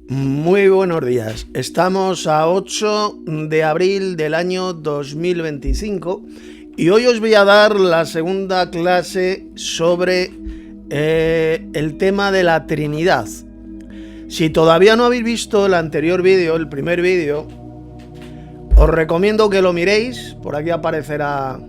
Muy buenos días. Estamos a 8 de abril del año 2025 y hoy os voy a dar la segunda clase sobre el tema de la Trinidad. Si todavía no habéis visto el anterior vídeo, el primer vídeo, os recomiendo que lo miréis. Por aquí aparecerá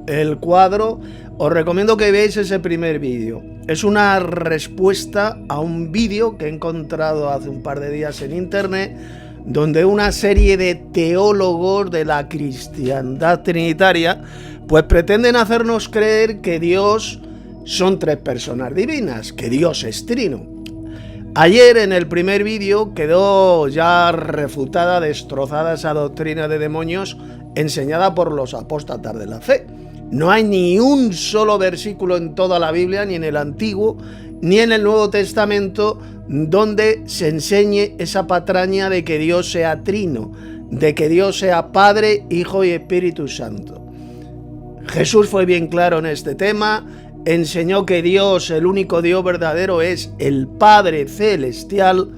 el cuadro. Os recomiendo que veáis ese primer vídeo. Es una respuesta a un vídeo que he encontrado hace un par de días en internet, donde una serie de teólogos de la cristiandad trinitaria pues pretenden hacernos creer que Dios son tres personas divinas, que Dios es trino. Ayer en el primer vídeo quedó ya refutada, destrozada esa doctrina de demonios enseñada por los apóstatas de la fe. No hay ni un solo versículo en toda la Biblia, ni en el Antiguo, ni en el Nuevo Testamento, donde se enseñe esa patraña de que Dios sea trino, de que Dios sea Padre, Hijo y Espíritu Santo. Jesús fue bien claro en este tema, enseñó que Dios, el único Dios verdadero, es el Padre Celestial,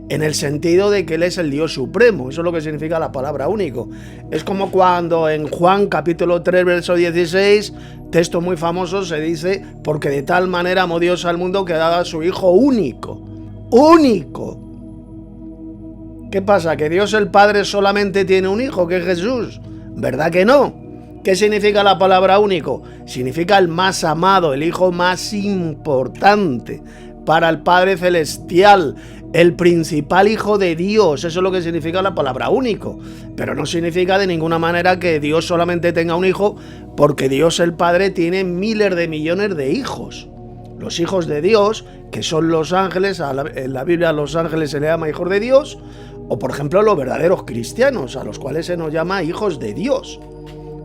en el sentido de que Él es el Dios supremo. Eso es lo que significa la palabra único. Es como cuando en Juan capítulo 3 verso 16, texto muy famoso, se dice: porque de tal manera amó Dios al mundo que ha dado a su Hijo único. ¡Único! ¿Qué pasa? ¿Que Dios el Padre solamente tiene un hijo, que es Jesús? ¿Verdad que no? ¿Qué significa la palabra único? Significa el más amado, el hijo más importante para el Padre Celestial, el principal hijo de Dios. Eso es lo que significa la palabra único, pero no significa de ninguna manera que Dios solamente tenga un hijo, porque Dios el Padre tiene miles de millones de hijos. Los hijos de Dios, que son los ángeles, en la Biblia a los ángeles se le llama hijos de Dios, o por ejemplo los verdaderos cristianos, a los cuales se nos llama hijos de Dios.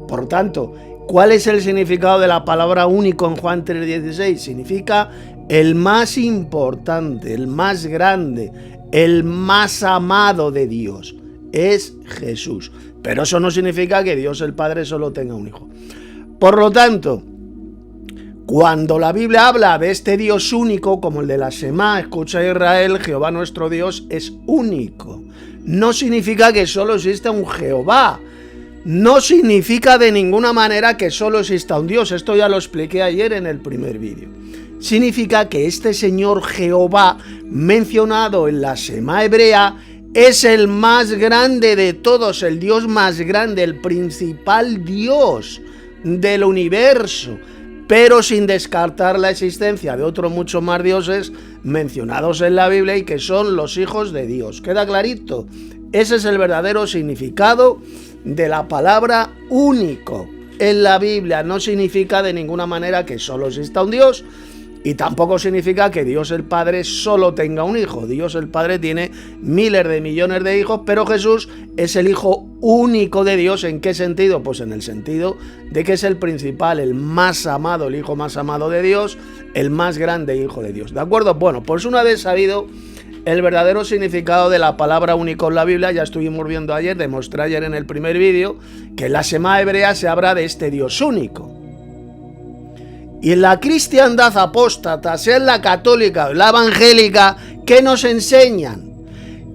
Por tanto, ¿cuál es el significado de la palabra único en Juan 3:16? Significa el más importante, el más grande, el más amado de Dios. Es Jesús. Pero eso no significa que Dios el Padre solo tenga un hijo. Por lo tanto, cuando la Biblia habla de este Dios único, como el de la Shema, escucha Israel, Jehová nuestro Dios es único. No significa que solo exista un Jehová. No significa de ninguna manera que solo exista un Dios. Esto ya lo expliqué ayer en el primer vídeo. Significa que este Señor Jehová, mencionado en la Shema hebrea, es el más grande de todos, el Dios más grande, el principal Dios del universo, pero sin descartar la existencia de otros muchos más dioses mencionados en la Biblia y que son los hijos de Dios. ¿Queda clarito? Ese es el verdadero significado de la palabra único en la Biblia. No significa de ninguna manera que solo exista un Dios, y tampoco significa que Dios el Padre solo tenga un hijo. Dios el Padre tiene miles de millones de hijos, pero Jesús es el hijo único de Dios. ¿En qué sentido? Pues en el sentido de que es el principal, el más amado, el hijo más amado de Dios, el más grande hijo de Dios. ¿De acuerdo? Bueno, pues una vez sabido el verdadero significado de la palabra único en la Biblia, ya estuvimos viendo ayer, demostré ayer en el primer vídeo, que en la Shema hebrea se habla de este Dios único. Y en la cristiandad apóstata, sea en la católica o en la evangélica, ¿qué nos enseñan?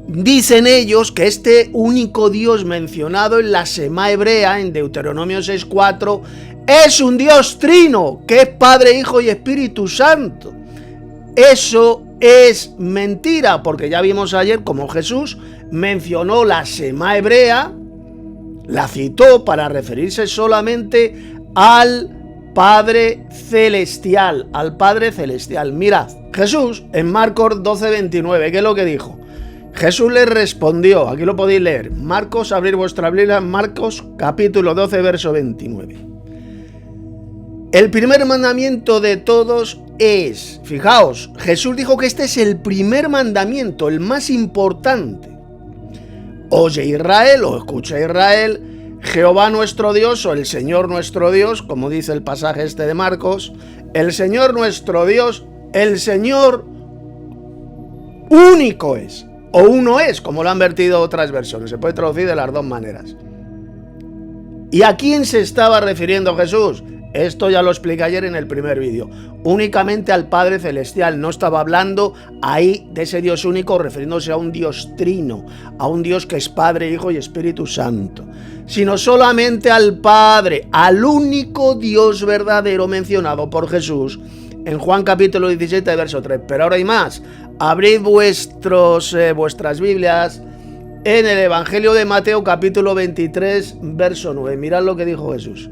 Dicen ellos que este único Dios mencionado en la Shema hebrea, en Deuteronomio 6:4, es un Dios trino, que es Padre, Hijo y Espíritu Santo. Eso es mentira, porque ya vimos ayer cómo Jesús mencionó la Shema hebrea, la citó para referirse solamente al Padre Celestial, al Padre Celestial. Mirad, Jesús en Marcos 12:29, ¿qué es lo que dijo? Jesús le respondió, aquí lo podéis leer, Marcos, abrir vuestra Biblia, Marcos capítulo 12, verso 29. El primer mandamiento de todos es, fijaos, Jesús dijo que este es el primer mandamiento, el más importante. Oye Israel, o escucha Israel, Jehová nuestro Dios, o el Señor nuestro Dios, como dice el pasaje este de Marcos, el Señor nuestro Dios, el Señor único es, o uno es, como lo han vertido otras versiones, se puede traducir de las dos maneras. ¿Y a quién se estaba refiriendo Jesús? Esto ya lo expliqué ayer en el primer vídeo. Únicamente al Padre Celestial. No estaba hablando ahí de ese Dios único refiriéndose a un Dios trino, a un Dios que es Padre, Hijo y Espíritu Santo, sino solamente al Padre, al único Dios verdadero mencionado por Jesús en Juan capítulo 17, verso 3. Pero ahora hay más. Abrid vuestras Biblias en el Evangelio de Mateo capítulo 23, verso 9. Mirad lo que dijo Jesús.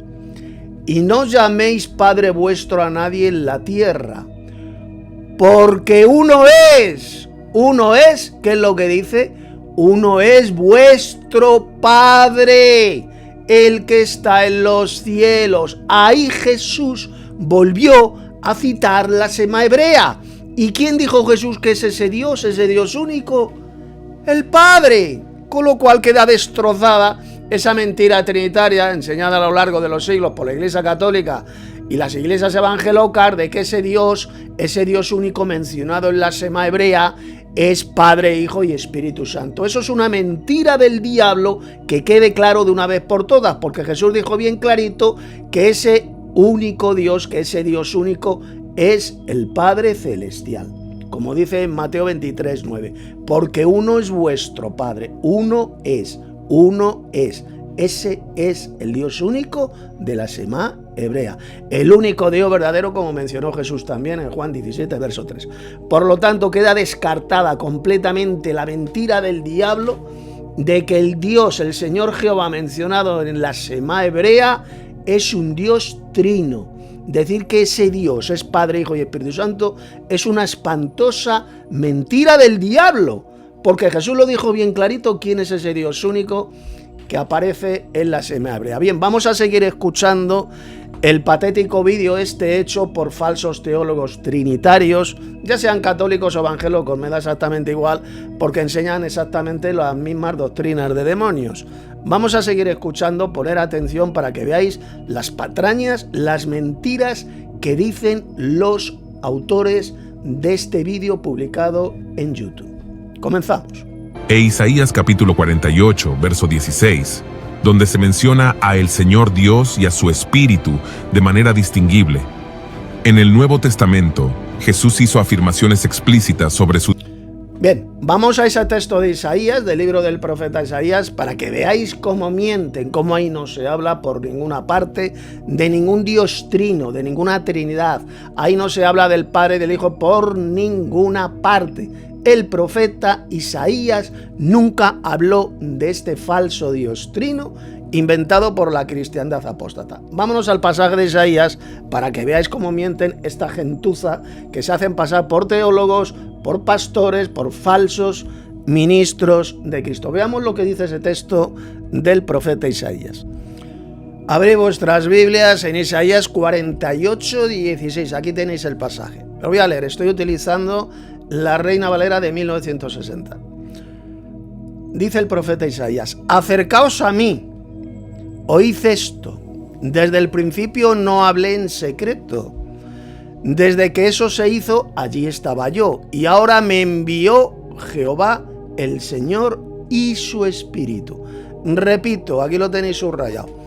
Y no llaméis Padre vuestro a nadie en la tierra, porque uno es, ¿qué es lo que dice? Uno es vuestro Padre, el que está en los cielos. Ahí Jesús volvió a citar la sema hebrea. ¿Y quién dijo Jesús que es ese Dios único? El Padre. Con lo cual queda destrozada esa mentira trinitaria enseñada a lo largo de los siglos por la Iglesia Católica y las iglesias evangelocas de que ese Dios único mencionado en la sema hebrea es Padre, Hijo y Espíritu Santo. Eso es una mentira del diablo, que quede claro de una vez por todas, porque Jesús dijo bien clarito que ese único Dios, que ese Dios único es el Padre Celestial. Como dice en Mateo 23, 9, porque uno es vuestro Padre, uno es. Ese es el Dios único de la sema hebrea, el único Dios verdadero, como mencionó Jesús también en Juan 17, verso 3. Por lo tanto, queda descartada completamente la mentira del diablo de que el Dios, el Señor Jehová mencionado en la sema hebrea, es un Dios trino. Decir que ese Dios es Padre, Hijo y Espíritu Santo es una espantosa mentira del diablo, porque Jesús lo dijo bien clarito quién es ese Dios único que aparece en la sema hebrea. Bien, vamos a seguir escuchando el patético vídeo hecho por falsos teólogos trinitarios, ya sean católicos o evangélicos, me da exactamente igual, porque enseñan exactamente las mismas doctrinas de demonios. Vamos a seguir escuchando, poner atención para que veáis las patrañas, las mentiras que dicen los autores de este vídeo publicado en YouTube. Comenzamos. E Isaías capítulo 48, verso 16, donde se menciona a el Señor Dios y a su Espíritu de manera distinguible. En el Nuevo Testamento, Jesús hizo afirmaciones explícitas sobre su... Bien, vamos a ese texto de Isaías, del libro del profeta Isaías, para que veáis cómo mienten, cómo ahí no se habla por ninguna parte de ningún Dios trino, de ninguna Trinidad. Ahí no se habla del Padre y del Hijo por ninguna parte. El profeta Isaías nunca habló de este falso Dios trino inventado por la cristiandad apóstata. Vámonos al pasaje de Isaías para que veáis cómo mienten esta gentuza que se hacen pasar por teólogos, por pastores, por falsos ministros de Cristo. Veamos lo que dice ese texto del profeta Isaías. Abrid vuestras Biblias en Isaías 48, 16. Aquí tenéis el pasaje. Lo voy a leer, estoy utilizando la Reina Valera de 1960. Dice el profeta Isaías: acercaos a mí, oíd esto. Desde el principio no hablé en secreto. Desde que eso se hizo, allí estaba yo. Y ahora me envió Jehová, el Señor y su Espíritu. Repito, aquí lo tenéis subrayado.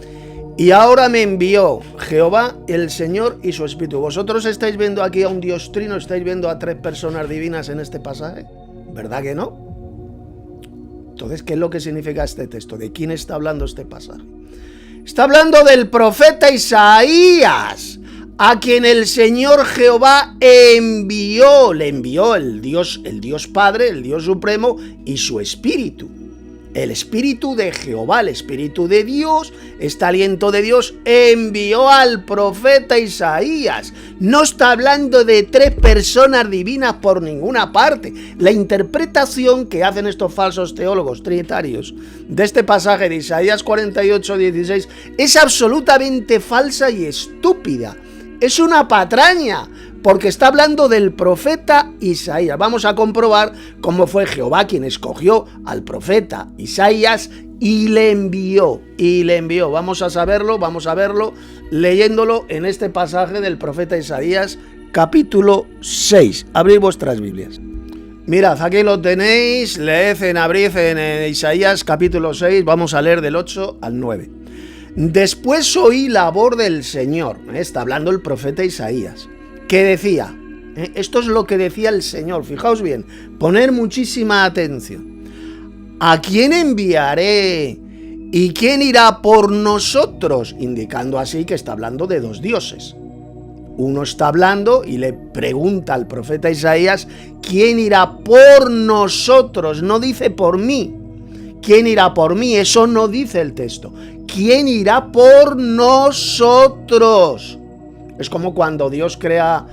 Y ahora me envió Jehová, el Señor y su Espíritu. ¿Vosotros estáis viendo aquí a un Dios trino? ¿Estáis viendo a tres personas divinas en este pasaje? ¿Verdad que no? Entonces, ¿qué es lo que significa este texto? ¿De quién está hablando este pasaje? Está hablando del profeta Isaías, a quien el Señor Jehová envió. Le envió el Dios Padre, el Dios Supremo y su Espíritu. El Espíritu de Jehová, el Espíritu de Dios, este aliento de Dios envió al profeta Isaías. No está hablando de tres personas divinas por ninguna parte. La interpretación que hacen estos falsos teólogos trinitarios de este pasaje de Isaías 48, 16 es absolutamente falsa y estúpida. Es una patraña, porque está hablando del profeta Isaías. Vamos a comprobar cómo fue Jehová quien escogió al profeta Isaías y le envió. Vamos a verlo leyéndolo en este pasaje del profeta Isaías, capítulo 6. Abrid vuestras Biblias. Mirad, aquí lo tenéis, abrid en Isaías, capítulo 6, vamos a leer del 8 al 9. Después oí la voz del Señor, está hablando el profeta Isaías, que decía, esto es lo que decía el Señor, fijaos bien, poner muchísima atención. ¿A quién enviaré? ¿Y quién irá por nosotros? Indicando así que está hablando de dos dioses. Uno está hablando y le pregunta al profeta Isaías, ¿quién irá por nosotros? No dice por mí. ¿Quién irá por mí? Eso no dice el texto. ¿Quién irá por nosotros? Es como cuando Dios crea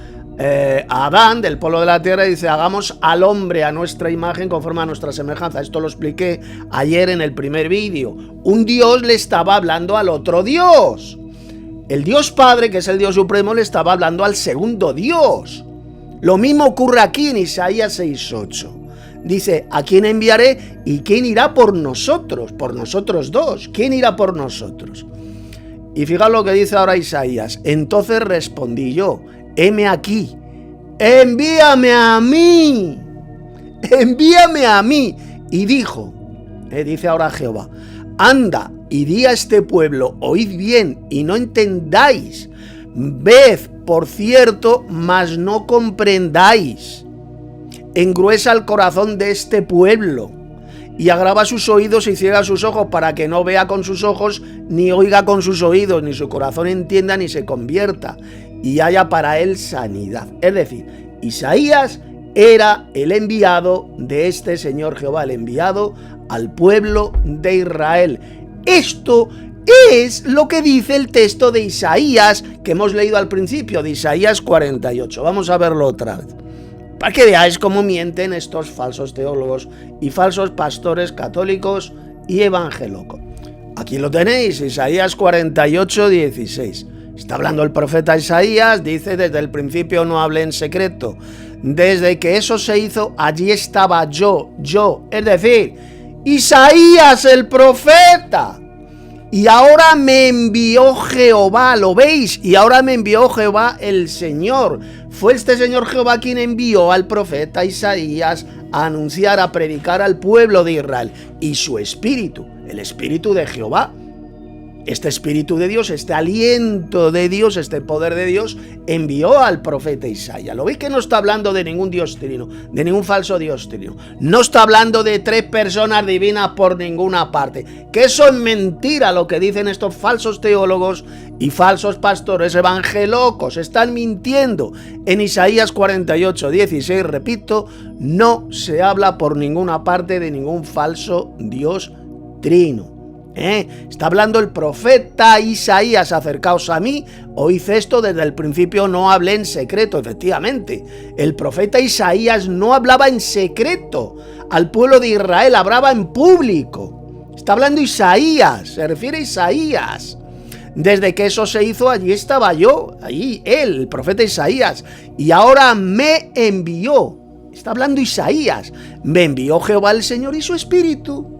a Adán del polvo de la tierra y dice, hagamos al hombre a nuestra imagen conforme a nuestra semejanza. Esto lo expliqué ayer en el primer vídeo. Un Dios le estaba hablando al otro Dios. El Dios Padre, que es el Dios Supremo, le estaba hablando al segundo Dios. Lo mismo ocurre aquí en Isaías 6:8. Dice, ¿a quién enviaré? ¿Y quién irá por nosotros? Por nosotros dos. ¿Quién irá por nosotros? Y fijaos lo que dice ahora Isaías. Entonces respondí yo, heme aquí, envíame a mí, envíame a mí. Y dijo, dice ahora Jehová, anda y di a este pueblo, oíd bien y no entendáis, ved por cierto, mas no comprendáis. Engruesa el corazón de este pueblo y agrava sus oídos y ciega sus ojos para que no vea con sus ojos, ni oiga con sus oídos, ni su corazón entienda, ni se convierta, y haya para él sanidad. Es decir, Isaías era el enviado de este Señor Jehová, el enviado al pueblo de Israel. Esto es lo que dice el texto de Isaías que hemos leído al principio, de Isaías 48. Vamos a verlo otra vez, para que veáis cómo mienten estos falsos teólogos y falsos pastores católicos y evangélicos. Aquí lo tenéis, Isaías 48, 16. Está hablando el profeta Isaías, dice, desde el principio no hablé en secreto. Desde que eso se hizo, allí estaba yo, es decir, Isaías el profeta. Y ahora me envió Jehová, ¿lo veis? Y ahora me envió Jehová el Señor. Fue este Señor Jehová quien envió al profeta Isaías a anunciar, a predicar al pueblo de Israel. Y su espíritu, el espíritu de Jehová, este espíritu de Dios, este aliento de Dios, este poder de Dios, envió al profeta Isaías. ¿Lo veis que no está hablando de ningún Dios trino, de ningún falso Dios trino? No está hablando de tres personas divinas por ninguna parte. Que eso es mentira lo que dicen estos falsos teólogos y falsos pastores evangélicos. Están mintiendo. En Isaías 48, 16, repito, no se habla por ninguna parte de ningún falso Dios trino. Está hablando el profeta Isaías, acercaos a mí, oíd esto, desde el principio no hablé en secreto. Efectivamente, el profeta Isaías no hablaba en secreto al pueblo de Israel, hablaba en público. Está hablando Isaías, se refiere a Isaías. Desde que eso se hizo, allí estaba yo, allí él, el profeta Isaías, y ahora me envió. Está hablando Isaías, me envió Jehová el Señor y su espíritu.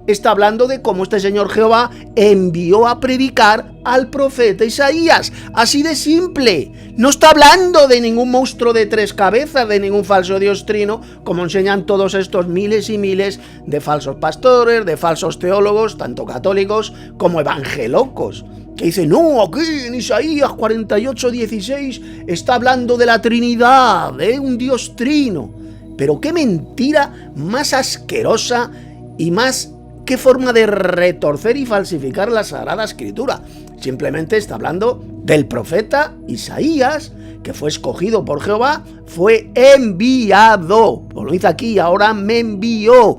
Está hablando de cómo este Señor Jehová envió a predicar al profeta Isaías. Así de simple. No está hablando de ningún monstruo de tres cabezas, de ningún falso Dios trino, como enseñan todos estos miles y miles de falsos pastores, de falsos teólogos, tanto católicos como evangélicos, que dicen, no, aquí en Isaías 48, 16 está hablando de la Trinidad, de un Dios trino. Pero qué mentira más asquerosa y más... ¿Qué forma de retorcer y falsificar la Sagrada Escritura? Simplemente está hablando del profeta Isaías, que fue escogido por Jehová, fue enviado. Lo dice aquí, ahora me envió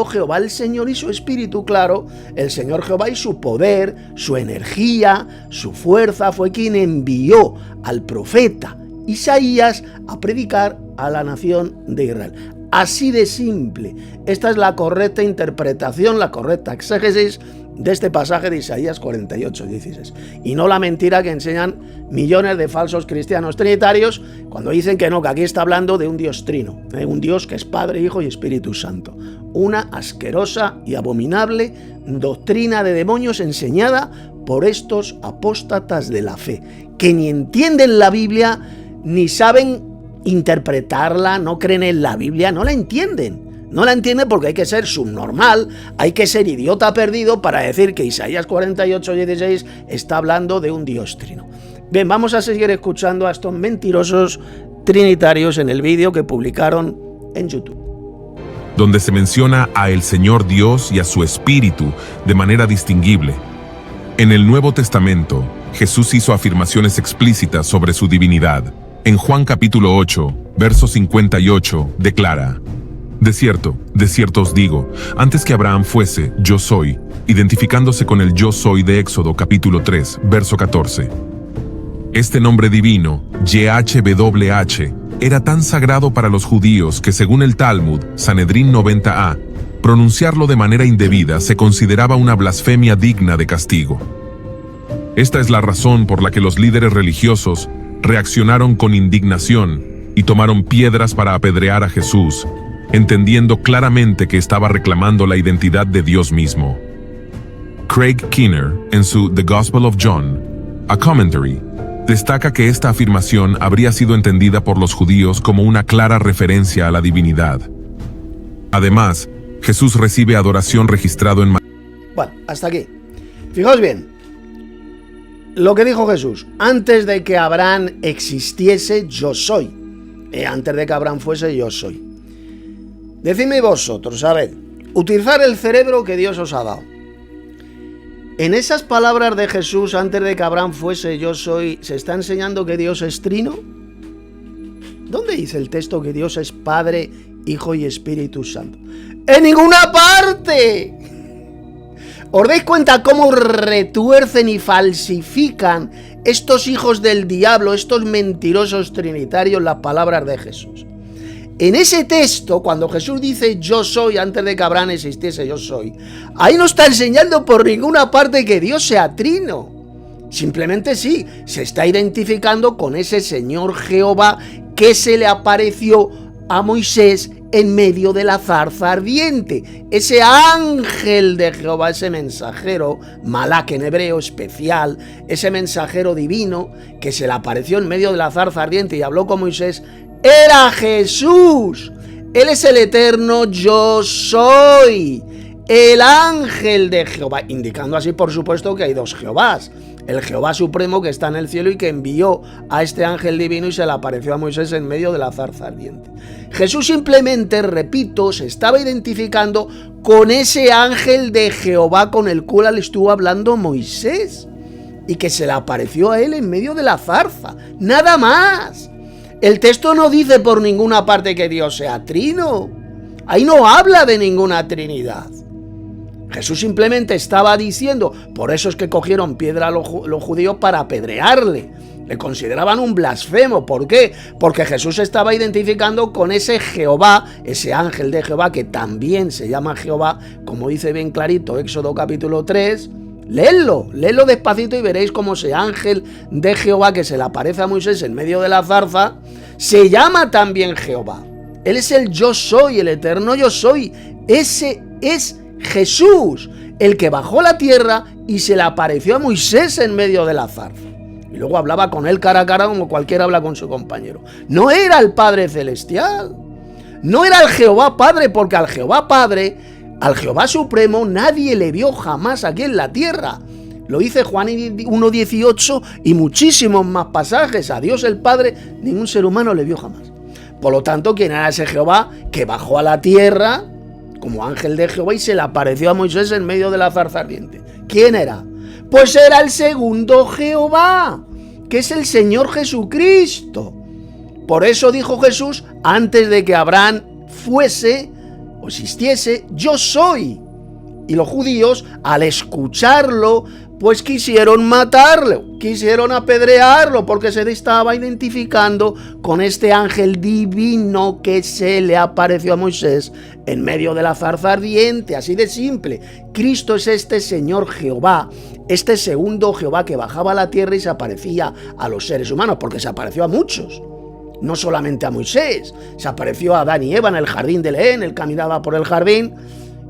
Jehová el Señor y su espíritu, claro, el Señor Jehová y su poder, su energía, su fuerza, fue quien envió al profeta Isaías a predicar a la nación de Israel. Así de simple. Esta es la correcta interpretación, la correcta exégesis de este pasaje de Isaías 48, 16. Y no la mentira que enseñan millones de falsos cristianos trinitarios cuando dicen que no, que aquí está hablando de un Dios trino, un Dios que es Padre, Hijo y Espíritu Santo. Una asquerosa y abominable doctrina de demonios enseñada por estos apóstatas de la fe, que ni entienden la Biblia, ni saben interpretarla, no creen en la Biblia, no la entienden. No la entiende porque hay que ser subnormal, hay que ser idiota perdido para decir que Isaías 48:16 está hablando de un Dios trino. Bien, vamos a seguir escuchando a estos mentirosos trinitarios en el vídeo que publicaron en YouTube, donde se menciona a el Señor Dios y a su Espíritu de manera distinguible. En el Nuevo Testamento, Jesús hizo afirmaciones explícitas sobre su divinidad. En Juan capítulo 8, verso 58, declara: de cierto os digo, antes que Abraham fuese, yo soy, identificándose con el yo soy de Éxodo capítulo 3, verso 14. Este nombre divino, YHWH, era tan sagrado para los judíos que según el Talmud, Sanedrín 90a, pronunciarlo de manera indebida se consideraba una blasfemia digna de castigo. Esta es la razón por la que los líderes religiosos reaccionaron con indignación y tomaron piedras para apedrear a Jesús, entendiendo claramente que estaba reclamando la identidad de Dios mismo. Craig Keener, en su The Gospel of John, a Commentary, destaca que esta afirmación habría sido entendida por los judíos como una clara referencia a la divinidad. Además, Jesús recibe adoración registrado en... Bueno, hasta aquí. Fijaos bien, lo que dijo Jesús: antes de que Abraham existiese, yo soy. Antes de que Abraham fuese, yo soy. Decidme vosotros, a ver, utilizar el cerebro que Dios os ha dado. En esas palabras de Jesús, antes de que Abraham fuese, yo soy, ¿se está enseñando que Dios es trino? ¿Dónde dice el texto que Dios es Padre, Hijo y Espíritu Santo? ¡En ninguna parte! ¿Os dais cuenta cómo retuercen y falsifican estos hijos del diablo, estos mentirosos trinitarios, las palabras de Jesús? En ese texto, cuando Jesús dice yo soy, antes de que Abraham existiese, yo soy, ahí no está enseñando por ninguna parte que Dios sea trino. Simplemente sí, se está identificando con ese Señor Jehová que se le apareció a Moisés en medio de la zarza ardiente. Ese ángel de Jehová, ese mensajero, malak en hebreo, especial, ese mensajero divino que se le apareció en medio de la zarza ardiente y habló con Moisés, era Jesús. Él es el eterno yo soy, el ángel de Jehová, indicando así por supuesto que hay dos Jehovás: el Jehová supremo que está en el cielo y que envió a este ángel divino y se le apareció a Moisés en medio de la zarza ardiente. Jesús simplemente, repito, se estaba identificando con ese ángel de Jehová con el cual le estuvo hablando Moisés y que se le apareció a él en medio de la zarza, nada más. El texto no dice por ninguna parte que Dios sea trino. Ahí no habla de ninguna trinidad. Jesús simplemente estaba diciendo, por eso es que cogieron piedra a los judíos para apedrearle. Le consideraban un blasfemo. ¿Por qué? Porque Jesús se estaba identificando con ese Jehová, ese ángel de Jehová, que también se llama Jehová, como dice bien clarito Éxodo capítulo 3. Léelo despacito y veréis cómo ese ángel de Jehová que se le aparece a Moisés en medio de la zarza, se llama también Jehová. Él es el yo soy, el eterno yo soy. Ese es Jesús, el que bajó a la tierra y se le apareció a Moisés en medio de la zarza. Y luego hablaba con él cara a cara como cualquiera habla con su compañero. No era el Padre Celestial, no era el Jehová Padre, porque al Jehová Padre, al Jehová Supremo, nadie le vio jamás aquí en la tierra. Lo dice Juan 1:18 y muchísimos más pasajes. A Dios el Padre ningún ser humano le vio jamás. Por lo tanto, ¿quién era ese Jehová que bajó a la tierra como ángel de Jehová y se le apareció a Moisés en medio de la zarza ardiente? ¿Quién era? Pues era el segundo Jehová, que es el Señor Jesucristo. Por eso dijo Jesús, antes de que Abraham fuese o existiese, yo soy. Y los judíos, al escucharlo, pues quisieron matarlo, quisieron apedrearlo, porque se estaba identificando con este ángel divino que se le apareció a Moisés en medio de la zarza ardiente. Así de simple. Cristo es este Señor Jehová, este segundo Jehová que bajaba a la tierra y se aparecía a los seres humanos, porque se apareció a muchos. No solamente a Moisés, se apareció a Adán y Eva en el jardín de Edén. Él caminaba por el jardín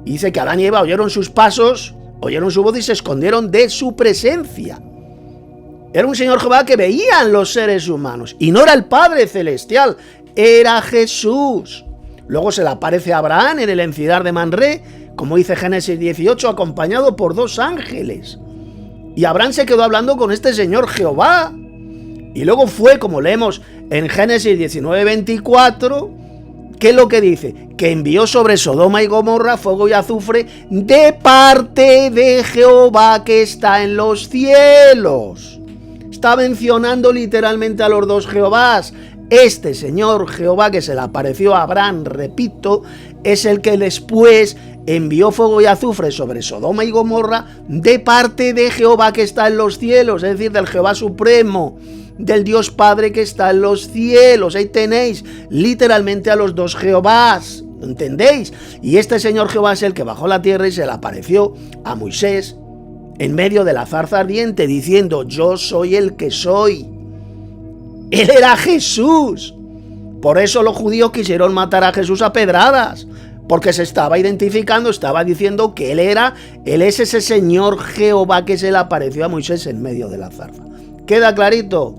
y dice que Adán y Eva oyeron sus pasos, oyeron su voz y se escondieron de su presencia. Era un Señor Jehová que veían los seres humanos y no era el Padre Celestial, era Jesús. Luego se le aparece a Abraham en el encinar de Manré, como dice Génesis 18, acompañado por 2 ángeles. Y Abraham se quedó hablando con este Señor Jehová. Y luego fue, como leemos en Génesis 19:24, ¿qué es lo que dice? Que envió sobre Sodoma y Gomorra fuego y azufre de parte de Jehová que está en los cielos. Está mencionando literalmente a los 2 Jehovás. Este Señor Jehová que se le apareció a Abraham, repito, es el que después envió fuego y azufre sobre Sodoma y Gomorra de parte de Jehová que está en los cielos, es decir, del Jehová Supremo, del Dios Padre que está en los cielos. Ahí tenéis literalmente a los 2 Jehovás, ¿entendéis? Y este Señor Jehová es el que bajó a la tierra y se le apareció a Moisés en medio de la zarza ardiente diciendo: yo soy el que soy. Él era Jesús. Por eso los judíos quisieron matar a Jesús a pedradas, porque se estaba identificando, estaba diciendo que él es ese Señor Jehová que se le apareció a Moisés en medio de la zarza. ¿Queda clarito?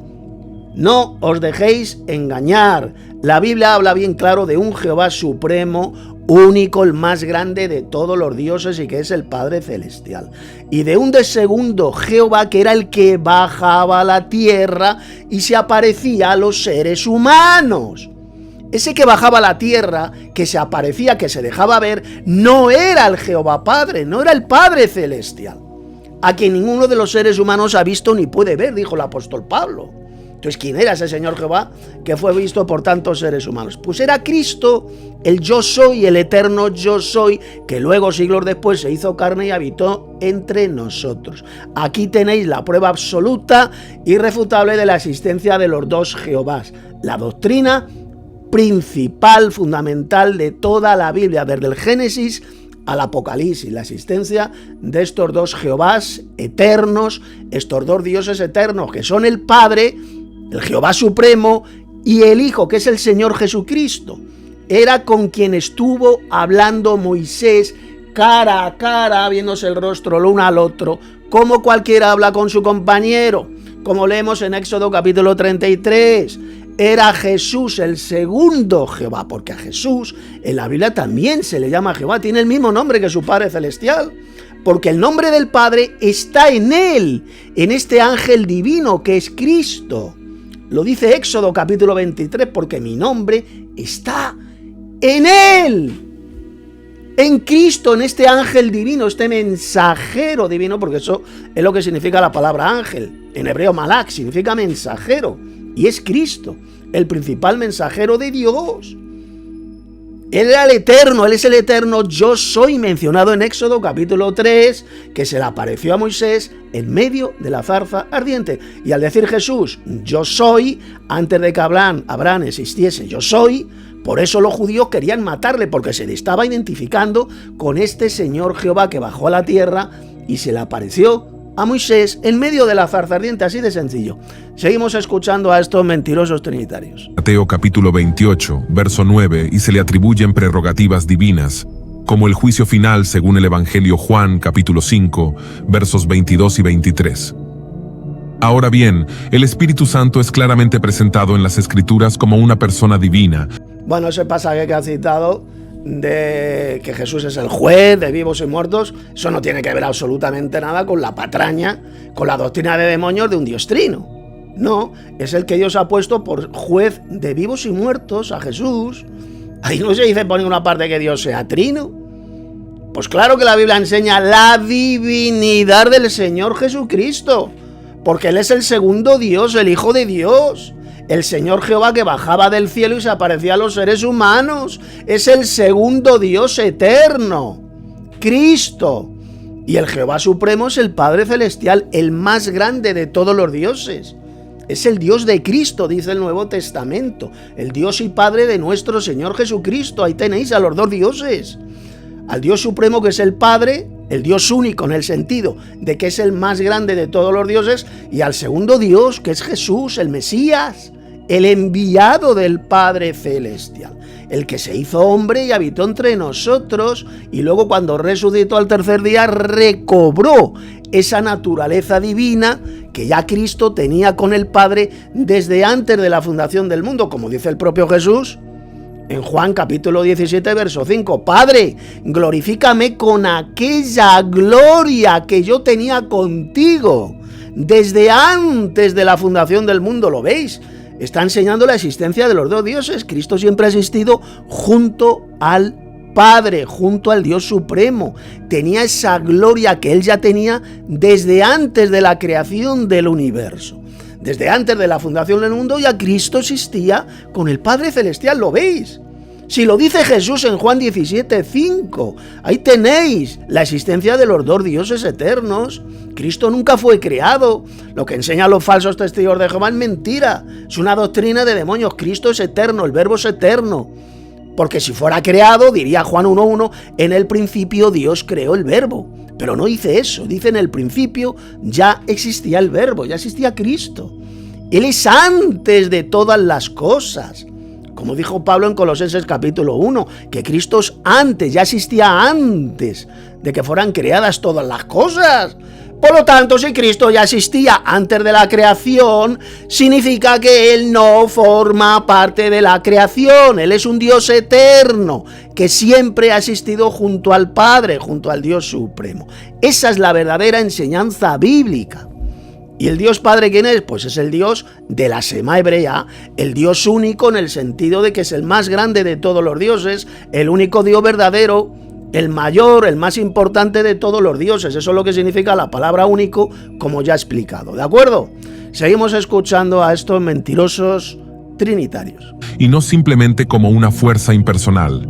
No os dejéis engañar. La Biblia habla bien claro de un Jehová supremo, único, el más grande de todos los dioses y que es el Padre Celestial. Y de un segundo Jehová que era el que bajaba a la tierra y se aparecía a los seres humanos. Ese que bajaba a la tierra, que se aparecía, que se dejaba ver, no era el Jehová Padre, no era el Padre Celestial, a quien ninguno de los seres humanos ha visto ni puede ver, dijo el apóstol Pablo. Entonces, ¿quién era ese Señor Jehová que fue visto por tantos seres humanos? Pues era Cristo, el yo soy, el eterno yo soy, que luego, siglos después, se hizo carne y habitó entre nosotros. Aquí tenéis la prueba absoluta, irrefutable de la existencia de los 2 Jehovás. La doctrina principal, fundamental de toda la Biblia, desde el Génesis al Apocalipsis, la existencia de estos 2 Jehovás eternos, estos 2 dioses eternos que son el Padre, el Jehová Supremo, y el Hijo, que es el Señor Jesucristo. Era con quien estuvo hablando Moisés cara a cara, viéndose el rostro el uno al otro, como cualquiera habla con su compañero, como leemos en Éxodo capítulo 33. Era Jesús el segundo Jehová, porque a Jesús en la Biblia también se le llama Jehová, tiene el mismo nombre que su Padre Celestial, porque el nombre del Padre está en él, en este ángel divino que es Cristo. Lo dice Éxodo capítulo 23, porque mi nombre está en él, en Cristo, en este ángel divino, este mensajero divino, porque eso es lo que significa la palabra ángel. En hebreo malak significa mensajero, y es Cristo, el principal mensajero de Dios. Él era el eterno, él es el eterno yo soy, mencionado en Éxodo capítulo 3, que se le apareció a Moisés en medio de la zarza ardiente. Y al decir Jesús, yo soy, antes de que Abraham existiese yo soy, por eso los judíos querían matarle, porque se le estaba identificando con este Señor Jehová que bajó a la tierra y se le apareció a Moisés en medio de la zarza ardiente, así de sencillo. Seguimos escuchando a estos mentirosos trinitarios. Mateo capítulo 28, verso 9, y se le atribuyen prerrogativas divinas, como el juicio final según el Evangelio Juan capítulo 5, versos 22 y 23. Ahora bien, el Espíritu Santo es claramente presentado en las Escrituras como una persona divina. Bueno, ese pasaje que ha citado de que Jesús es el juez de vivos y muertos, eso no tiene que ver absolutamente nada con la patraña, con la doctrina de demonios de un Dios trino. No, es el que Dios ha puesto por juez de vivos y muertos a Jesús. Ahí no se dice por ninguna parte que Dios sea trino. Pues claro que la Biblia enseña la divinidad del Señor Jesucristo, porque Él es el segundo Dios, el Hijo de Dios. El Señor Jehová que bajaba del cielo y se aparecía a los seres humanos. Es el segundo Dios eterno, Cristo. Y el Jehová Supremo es el Padre Celestial, el más grande de todos los dioses. Es el Dios de Cristo, dice el Nuevo Testamento. El Dios y Padre de nuestro Señor Jesucristo. Ahí tenéis a los 2 dioses. Al Dios Supremo, que es el Padre, el Dios único en el sentido de que es el más grande de todos los dioses, y al segundo Dios, que es Jesús, el Mesías, el enviado del Padre Celestial, el que se hizo hombre y habitó entre nosotros, y luego cuando resucitó al tercer día recobró esa naturaleza divina que ya Cristo tenía con el Padre desde antes de la fundación del mundo, como dice el propio Jesús En Juan capítulo 17, verso 5, Padre, glorifícame con aquella gloria que yo tenía contigo desde antes de la fundación del mundo. ¿Lo veis? Está enseñando la existencia de los dos dioses. Cristo siempre ha existido junto al Padre, junto al Dios Supremo. Tenía esa gloria que Él ya tenía desde antes de la creación del universo. Desde antes de la fundación del mundo ya Cristo existía con el Padre Celestial, ¿lo veis? Si lo dice Jesús en Juan 17, 5, ahí tenéis la existencia de los dos dioses eternos. Cristo nunca fue creado. Lo que enseñan los falsos testigos de Jehová es mentira. Es una doctrina de demonios. Cristo es eterno, el verbo es eterno. Porque si fuera creado, diría Juan 1:1, en el principio Dios creó el verbo. Pero no dice eso, dice en el principio ya existía el verbo, ya existía Cristo. Él es antes de todas las cosas. Como dijo Pablo en Colosenses capítulo 1, que Cristo es antes, ya existía antes de que fueran creadas todas las cosas. Por lo tanto, si Cristo ya existía antes de la creación, significa que Él no forma parte de la creación. Él es un Dios eterno, que siempre ha existido junto al Padre, junto al Dios Supremo. Esa es la verdadera enseñanza bíblica. ¿Y el Dios Padre quién es? Pues es el Dios de la Shema hebrea, el Dios único en el sentido de que es el más grande de todos los dioses, el único Dios verdadero, el mayor, el más importante de todos los dioses. Eso es lo que significa la palabra único, como ya he explicado. ¿De acuerdo? Seguimos escuchando a estos mentirosos trinitarios. Y no simplemente como una fuerza impersonal.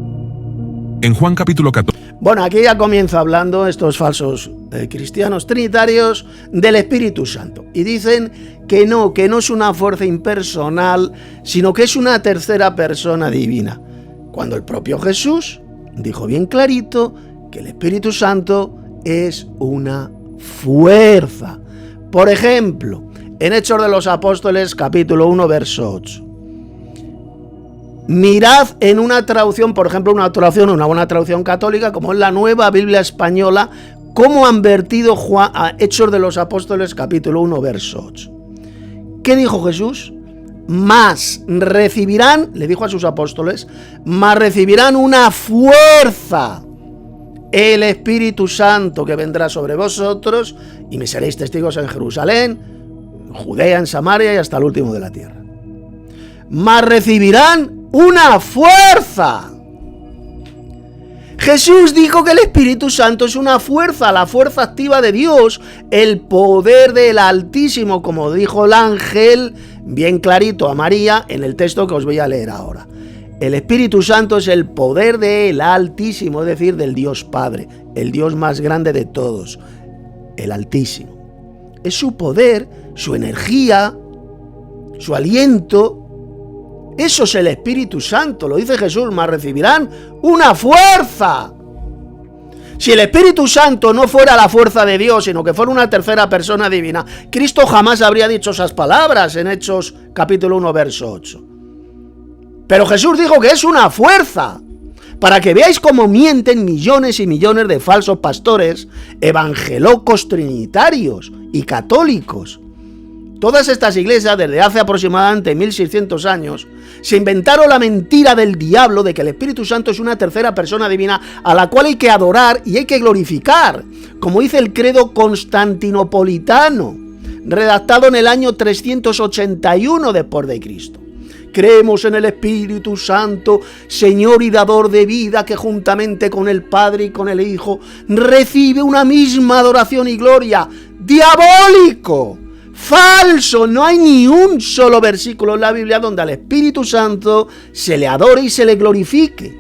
En Juan capítulo 14. Bueno, aquí ya comienza hablando estos falsos cristianos trinitarios del Espíritu Santo. Y dicen que no es una fuerza impersonal, sino que es una tercera persona divina. Cuando el propio Jesús dijo bien clarito que el Espíritu Santo es una fuerza. Por ejemplo, en Hechos de los Apóstoles, capítulo 1, verso 8. Mirad en una traducción, por ejemplo, una buena traducción católica, como es la Nueva Biblia Española, cómo han vertido a Hechos de los Apóstoles, capítulo 1, verso 8. ¿Qué dijo Jesús? Más recibirán, le dijo a sus apóstoles, más recibirán una fuerza, el Espíritu Santo que vendrá sobre vosotros, y me seréis testigos en Jerusalén, Judea, en Samaria y hasta el último de la tierra. Más recibirán una fuerza. Jesús dijo que el Espíritu Santo es una fuerza, la fuerza activa de Dios, el poder del Altísimo, como dijo el ángel bien clarito a María en el texto que os voy a leer ahora. El Espíritu Santo es el poder del Altísimo, es decir, del Dios Padre, el Dios más grande de todos, el Altísimo. Es su poder, su energía, su aliento. Eso es el Espíritu Santo, lo dice Jesús, más recibirán una fuerza. Si el Espíritu Santo no fuera la fuerza de Dios, sino que fuera una tercera persona divina, Cristo jamás habría dicho esas palabras en Hechos capítulo 1, verso 8. Pero Jesús dijo que es una fuerza, para que veáis cómo mienten millones y millones de falsos pastores, evangelocos trinitarios y católicos. Todas estas iglesias, desde hace aproximadamente 1600 años, se inventaron la mentira del diablo de que el Espíritu Santo es una tercera persona divina a la cual hay que adorar y hay que glorificar, como dice el credo constantinopolitano, redactado en el año 381 después de Cristo. Creemos en el Espíritu Santo, Señor y dador de vida, que juntamente con el Padre y con el Hijo recibe una misma adoración y gloria. ¡Diabólico! Falso, no hay ni un solo versículo en la Biblia donde al Espíritu Santo se le adore y se le glorifique.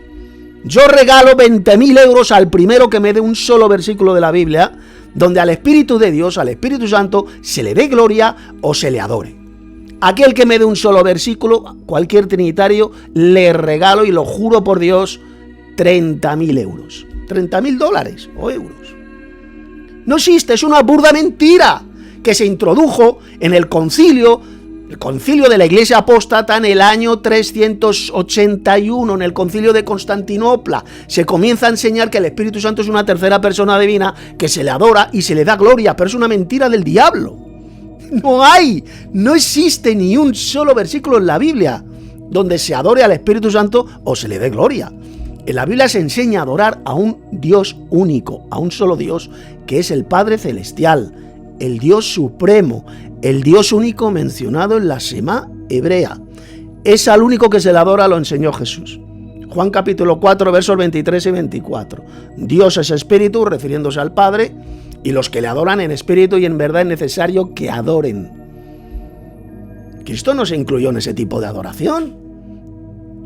Yo regalo 20.000 euros al primero que me dé un solo versículo de la Biblia donde al Espíritu de Dios, al Espíritu Santo, se le dé gloria o se le adore. Aquel que me dé un solo versículo, cualquier trinitario, le regalo, y lo juro por Dios, 30.000 euros. 30.000 dólares o euros. No existe, es una burda mentira que se introdujo en el concilio de la Iglesia Apóstata en el año 381, en el concilio de Constantinopla. Se comienza a enseñar que el Espíritu Santo es una tercera persona divina, que se le adora y se le da gloria, pero es una mentira del diablo. No existe ni un solo versículo en la Biblia donde se adore al Espíritu Santo o se le dé gloria. En la Biblia se enseña a adorar a un Dios único, a un solo Dios, que es el Padre Celestial, el Dios Supremo, el Dios único mencionado en la Shema hebrea. Es al único que se le adora, lo enseñó Jesús. Juan capítulo 4, versos 23 y 24. Dios es espíritu, refiriéndose al Padre, y los que le adoran en espíritu y en verdad es necesario que adoren. Cristo no se incluyó en ese tipo de adoración.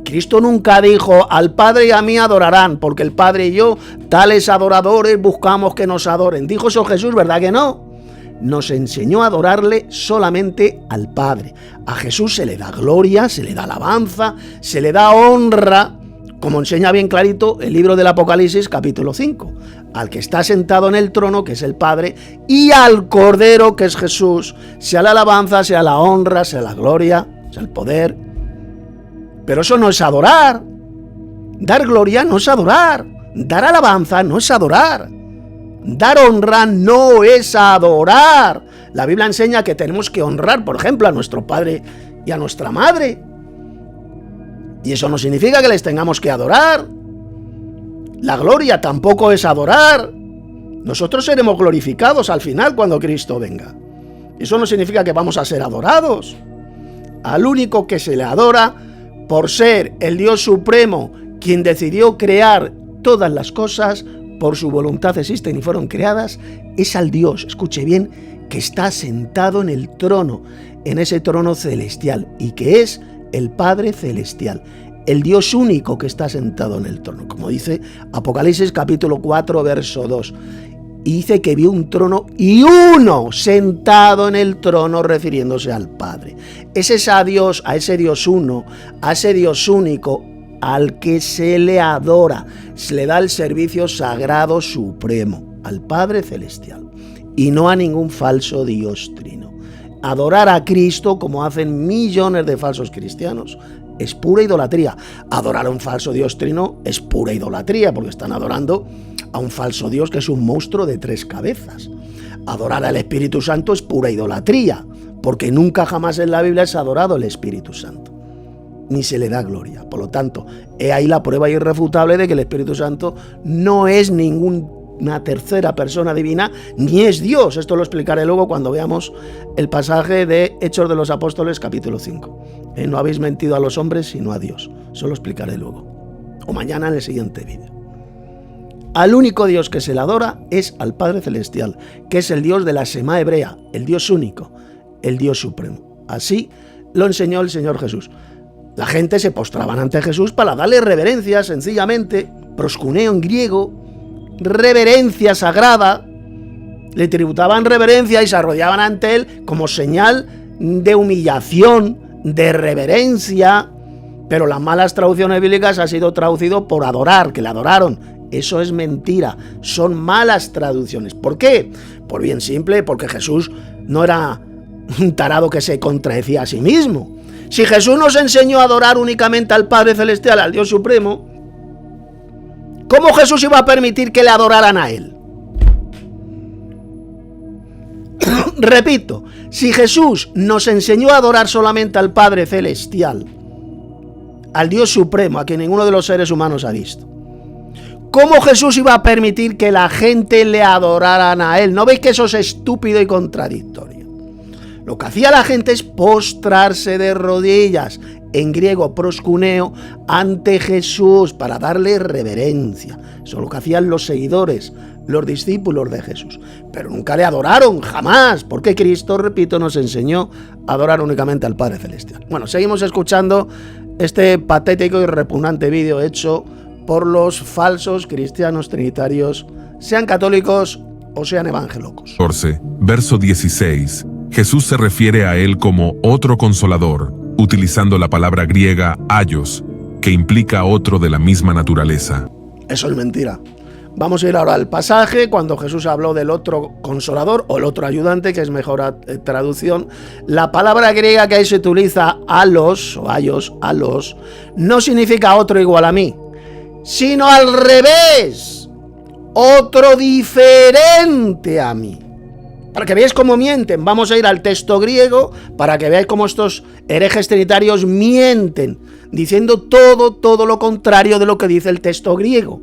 Cristo nunca dijo, al Padre y a mí adorarán, porque el Padre y yo, tales adoradores, buscamos que nos adoren. ¿Dijo eso Jesús? ¿Verdad que no? Nos enseñó a adorarle solamente al Padre. A Jesús se le da gloria, se le da alabanza, se le da honra, como enseña bien clarito el libro del Apocalipsis, capítulo 5. Al que está sentado en el trono, que es el Padre, y al Cordero, que es Jesús, sea la alabanza, sea la honra, sea la gloria, sea el poder. Pero eso no es adorar. Dar gloria no es adorar. Dar alabanza no es adorar. Dar honra no es adorar. La Biblia enseña que tenemos que honrar, por ejemplo, a nuestro padre y a nuestra madre. Y eso no significa que les tengamos que adorar. La gloria tampoco es adorar. Nosotros seremos glorificados al final cuando Cristo venga. Eso no significa que vamos a ser adorados. Al único que se le adora, por ser el Dios Supremo, quien decidió crear todas las cosas, por su voluntad existen y fueron creadas, es al Dios, escuche bien, que está sentado en el trono, en ese trono celestial, y que es el Padre Celestial, el Dios único que está sentado en el trono, como dice Apocalipsis capítulo 4, verso 2. Y dice que vio un trono y uno sentado en el trono, refiriéndose al Padre. Es a Dios, a ese Dios uno, a ese Dios único, al que se le adora, se le da el servicio sagrado supremo, al Padre Celestial, y no a ningún falso Dios trino. Adorar a Cristo, como hacen millones de falsos cristianos, es pura idolatría. Adorar a un falso Dios trino es pura idolatría, porque están adorando a un falso Dios que es un monstruo de 3 cabezas. Adorar al Espíritu Santo es pura idolatría, porque nunca jamás en la Biblia es adorado el Espíritu Santo, ni se le da gloria. Por lo tanto, he ahí la prueba irrefutable de que el Espíritu Santo no es ninguna tercera persona divina, ni es Dios. Esto lo explicaré luego cuando veamos el pasaje de Hechos de los Apóstoles, capítulo 5. No habéis mentido a los hombres, sino a Dios. Eso lo explicaré luego, o mañana en el siguiente vídeo. Al único Dios que se le adora es al Padre Celestial, que es el Dios de la Shema hebrea, el Dios único, el Dios supremo. Así lo enseñó el Señor Jesús. La gente se postraban ante Jesús para darle reverencia, sencillamente, proskuneo en griego, reverencia sagrada. Le tributaban reverencia y se arrodillaban ante él como señal de humillación, de reverencia. Pero las malas traducciones bíblicas ha sido traducido por adorar, que le adoraron. Eso es mentira, son malas traducciones. ¿Por qué? Por bien simple, porque Jesús no era un tarado que se contradecía a sí mismo. Si Jesús nos enseñó a adorar únicamente al Padre Celestial, al Dios Supremo, ¿cómo Jesús iba a permitir que le adoraran a él? Repito, si Jesús nos enseñó a adorar solamente al Padre Celestial, al Dios Supremo, a quien ninguno de los seres humanos ha visto, ¿cómo Jesús iba a permitir que la gente le adoraran a él? ¿No veis que eso es estúpido y contradictorio? Lo que hacía la gente es postrarse de rodillas, en griego proskuneo, ante Jesús para darle reverencia. Eso es lo que hacían los seguidores, los discípulos de Jesús. Pero nunca le adoraron, jamás, porque Cristo, repito, nos enseñó a adorar únicamente al Padre Celestial. Bueno, seguimos escuchando este patético y repugnante vídeo hecho por los falsos cristianos trinitarios, sean católicos o sean evangélicos. 14, verso 16. Jesús se refiere a él como otro consolador, utilizando la palabra griega aios, que implica otro de la misma naturaleza. Eso es mentira. Vamos a ir ahora al pasaje cuando Jesús habló del otro consolador o el otro ayudante, que es mejor traducción. La palabra griega que ahí se utiliza, alos o aios, alos, no significa otro igual a mí, sino al revés, otro diferente a mí. Para que veáis cómo mienten, vamos a ir al texto griego para que veáis cómo estos herejes trinitarios mienten, diciendo todo lo contrario de lo que dice el texto griego.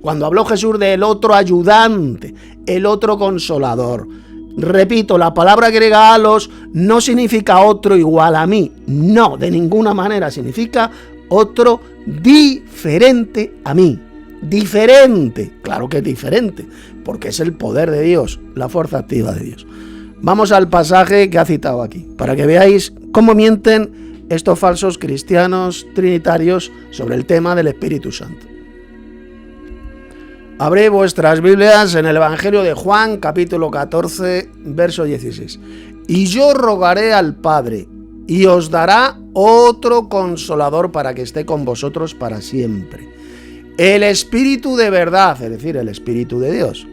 Cuando habló Jesús del otro ayudante, el otro consolador. Repito, la palabra griega halos no significa otro igual a mí. No, de ninguna manera, significa otro diferente a mí. Diferente, claro que es diferente, porque es el poder de Dios, la fuerza activa de Dios. Vamos al pasaje que ha citado aquí, para que veáis cómo mienten estos falsos cristianos trinitarios sobre el tema del Espíritu Santo. Abrid vuestras Biblias en el Evangelio de Juan, capítulo 14, verso 16. Y yo rogaré al Padre, y os dará otro consolador para que esté con vosotros para siempre. El Espíritu de verdad, es decir, el Espíritu de Dios,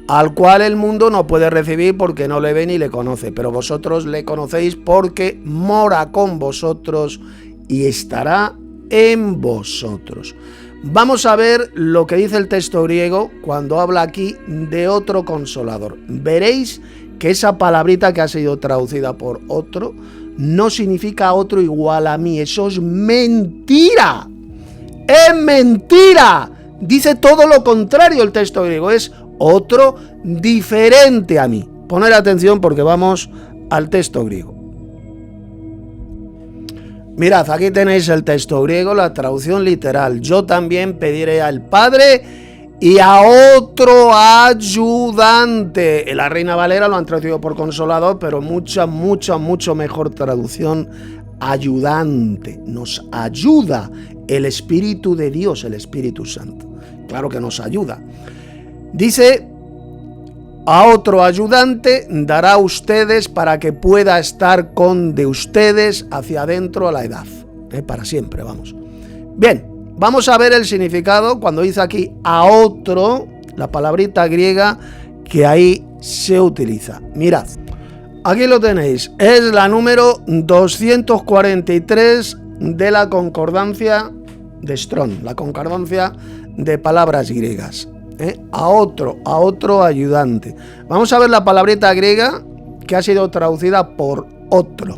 al cual el mundo no puede recibir porque no le ve ni le conoce, pero vosotros le conocéis porque mora con vosotros y estará en vosotros. Vamos a ver lo que dice el texto griego cuando habla aquí de otro consolador. Veréis que esa palabrita que ha sido traducida por otro no significa otro igual a mí. Eso es mentira. ¡Es mentira! Dice todo lo contrario el texto griego. Es otro diferente a mí. Poned atención porque vamos al texto griego. Mirad, aquí tenéis el texto griego, la traducción literal. Yo también pediré al Padre y a otro ayudante. En la Reina Valera lo han traducido por consolador, pero mucho mejor traducción, ayudante. Nos ayuda el Espíritu de Dios, el Espíritu Santo. Claro que nos ayuda. Dice, a otro ayudante dará a ustedes para que pueda estar con de ustedes hacia adentro a la edad. Para siempre, vamos. Bien, vamos a ver el significado cuando dice aquí a otro, la palabrita griega que ahí se utiliza. Mirad, aquí lo tenéis. Es la número 243 de la concordancia de Strong, la concordancia de palabras griegas. A otro ayudante. Vamos a ver la palabrita griega que ha sido traducida por otro.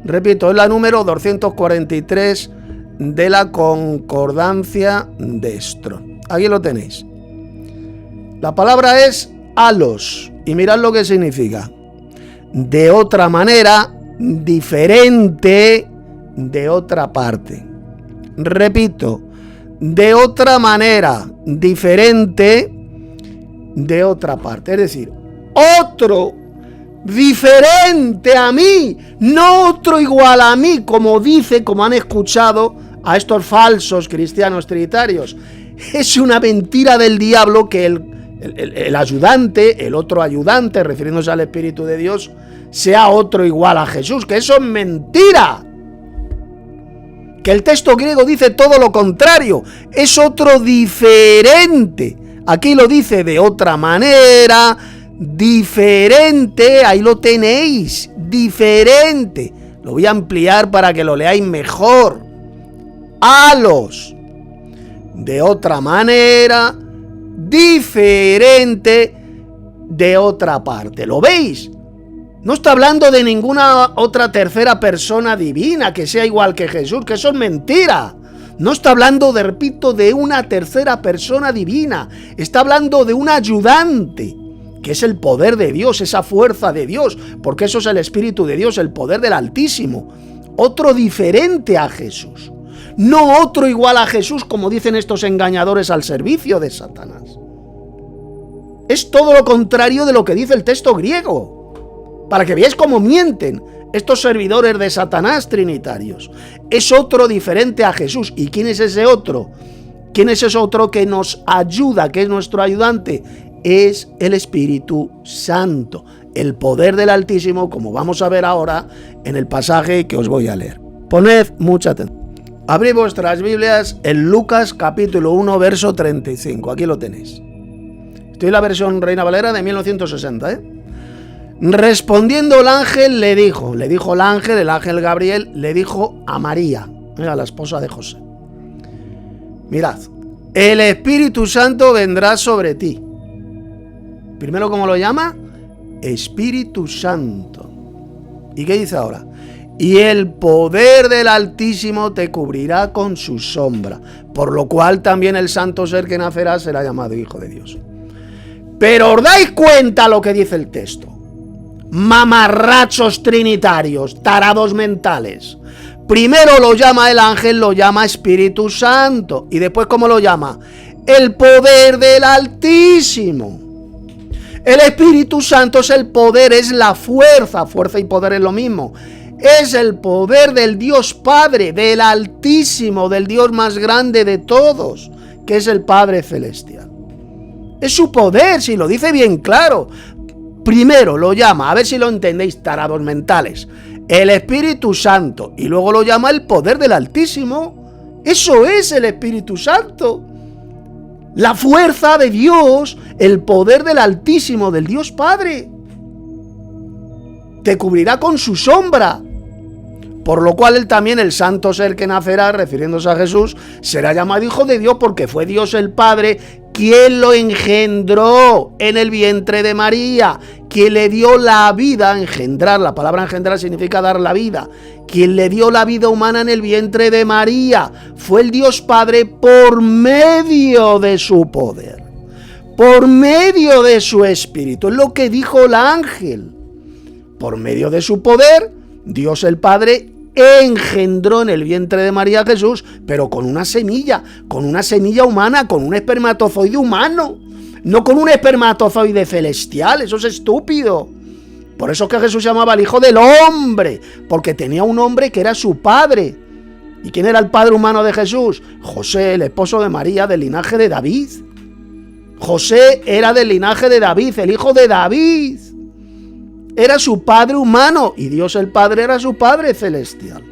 Repito, es la número 243 de la concordancia de Strong. Aquí lo tenéis. La palabra es halos y mirad lo que significa. De otra manera, diferente, de otra parte. Repito, de otra manera, diferente, de otra parte. Es decir, otro diferente a mí, no otro igual a mí, como dice, como han escuchado a estos falsos cristianos trinitarios. Es una mentira del diablo que el ayudante, el otro ayudante, refiriéndose al Espíritu de Dios, sea otro igual a Jesús, que eso es mentira. Que el texto griego dice todo lo contrario, es otro diferente. Aquí lo dice de otra manera, diferente, ahí lo tenéis, diferente. Lo voy a ampliar para que lo leáis mejor. Halos, de otra manera, diferente, de otra parte. ¿Lo veis? No está hablando de ninguna otra tercera persona divina que sea igual que Jesús, que eso es mentira. No está hablando, repito, de una tercera persona divina. Está hablando de un ayudante, que es el poder de Dios, esa fuerza de Dios, porque eso es el Espíritu de Dios, el poder del Altísimo. Otro diferente a Jesús. No otro igual a Jesús, como dicen estos engañadores al servicio de Satanás. Es todo lo contrario de lo que dice el texto griego. Para que veáis cómo mienten estos servidores de Satanás trinitarios. Es otro diferente a Jesús. ¿Y quién es ese otro? ¿Quién es ese otro que nos ayuda, que es nuestro ayudante? Es el Espíritu Santo, el poder del Altísimo, como vamos a ver ahora en el pasaje que os voy a leer. Poned mucha atención. Abrid vuestras Biblias en Lucas capítulo 1, verso 35. Aquí lo tenéis. Estoy en la versión Reina Valera de 1960, Respondiendo el ángel le dijo el ángel Gabriel, le dijo a María, a la esposa de José. Mirad, el Espíritu Santo vendrá sobre ti. Primero, ¿cómo lo llama? Espíritu Santo. ¿Y qué dice ahora? Y el poder del Altísimo te cubrirá con su sombra, por lo cual también el santo ser que nacerá será llamado Hijo de Dios. Pero ¿os dais cuenta lo que dice el texto? Mamarrachos trinitarios, tarados mentales. Primero lo llama el ángel, lo llama Espíritu Santo. Y después, ¿cómo lo llama? El poder del Altísimo. El Espíritu Santo es el poder, es la fuerza. Fuerza y poder es lo mismo. Es el poder del Dios Padre, del Altísimo, del Dios más grande de todos, que es el Padre Celestial. Es su poder, si lo dice bien claro. Primero lo llama, a ver si lo entendéis, tarados mentales, el Espíritu Santo, y luego lo llama el poder del Altísimo. Eso es el Espíritu Santo. La fuerza de Dios, el poder del Altísimo, del Dios Padre. Te cubrirá con su sombra. Por lo cual él también, el santo ser que nacerá, refiriéndose a Jesús, será llamado Hijo de Dios, porque fue Dios el Padre quien lo engendró en el vientre de María, quien le dio la vida. Engendrar, la palabra engendrar significa dar la vida. Quien le dio la vida humana en el vientre de María fue el Dios Padre por medio de su poder, por medio de su Espíritu. Es lo que dijo el ángel. Por medio de su poder, Dios el Padre engendró en el vientre de María Jesús, pero con una semilla humana, con un espermatozoide humano, no con un espermatozoide celestial. Eso es estúpido. Por eso es que Jesús se llamaba el Hijo del Hombre, porque tenía un hombre que era su padre. ¿Y quién era el padre humano de Jesús? José, el esposo de María, del linaje de David. José era del linaje de David, el hijo de David. Era su padre humano, y Dios el Padre era su Padre celestial.